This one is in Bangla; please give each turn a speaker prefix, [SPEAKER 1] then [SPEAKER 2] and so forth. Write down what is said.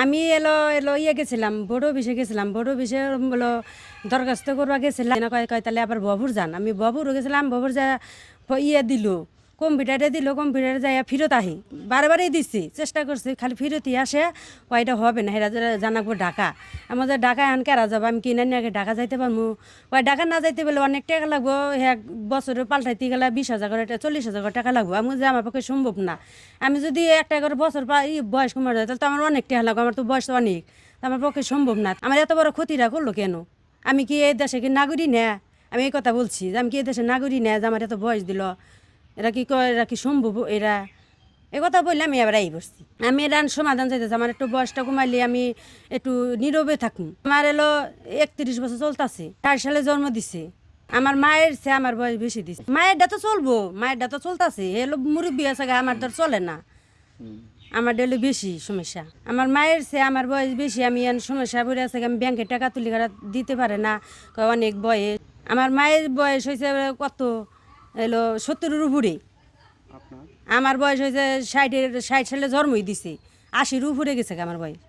[SPEAKER 1] আমি এলো এলো ইয়ে গেছিলাম বড় অফিসে গেছিলাম, বড় অফিসে বলো দরখাস্ত করবা গেছিলাম না, কয় কয় তাহলে আবার ববুর যান। আমি ববুরও গেছিলাম, ববুর যা ইয়ে দিল, কম্পিউটারে দিল, কম্পিউটারে যাইয়া ফিরত আহি, বারেবারেই দিচ্ছি, চেষ্টা করছি, খালি ফিরতই আসে, কয়টা হবে না, হেরা জানাবো ঢাকা। আমার যে ঢাকা এখন কেরা যাবো, আমি কিনে নিয়ে আগে ঢাকা যাইতে পারবো, ওই ঢাকা না যাইতে বলে অনেক টাকা লাগবো, এক বছরে পাল্টাইতে গেলে 20,000 করে 40,000 করে টাকা লাগবো। আমি যে আমার পক্ষে সম্ভব না। আমি যদি একটা করে বছর বয়স কমে যায় তাহলে তো আমার অনেক টাকা লাগবে, আমার তো বয়স অনেক, তো আমার পক্ষে সম্ভব না। আমার এত বড় ক্ষতিটা করলো কেন? আমি কি এই দেশে কি নাগরিক না? আমি এই কথা বলছি যে আমি কি এই দেশে নাগরিক না যে আমার এত বয়স দিল? এরা কি কয়, এরা কি সম্ভব? এরা এ কথা বললে আমি এবার এই বসছি। আমি এর সমাধান চাইতেছি, আমার একটু বয়সটা কমাইলে আমি একটু নীরবে থাকুন। আমার এলো 31 বছর চলতেছে, 60 সালে জন্ম দিছে। আমার মায়ের চেয়ে আমার বয়স বেশি দিছে। মায়েরটা তো চলবো, মায়েরটা তো চলতেছে, এলো মুরব্বী আছে, আমার তো চলে না। আমার ডেলে বেশি সমস্যা, আমার মায়ের চেয়ে আমার বয়স বেশি। আমি সমস্যা পড়ে আছে, আমি ব্যাংকে টাকা তুলি দিতে পারে না, অনেক বয়স। আমার মায়ের বয়স হয়েছে কত, এলো 70-এর উপরে। আমার বয়স হয়েছে 60 সালে জন্মই দিছে, 80-র উপরে গেছে আমার বয়স।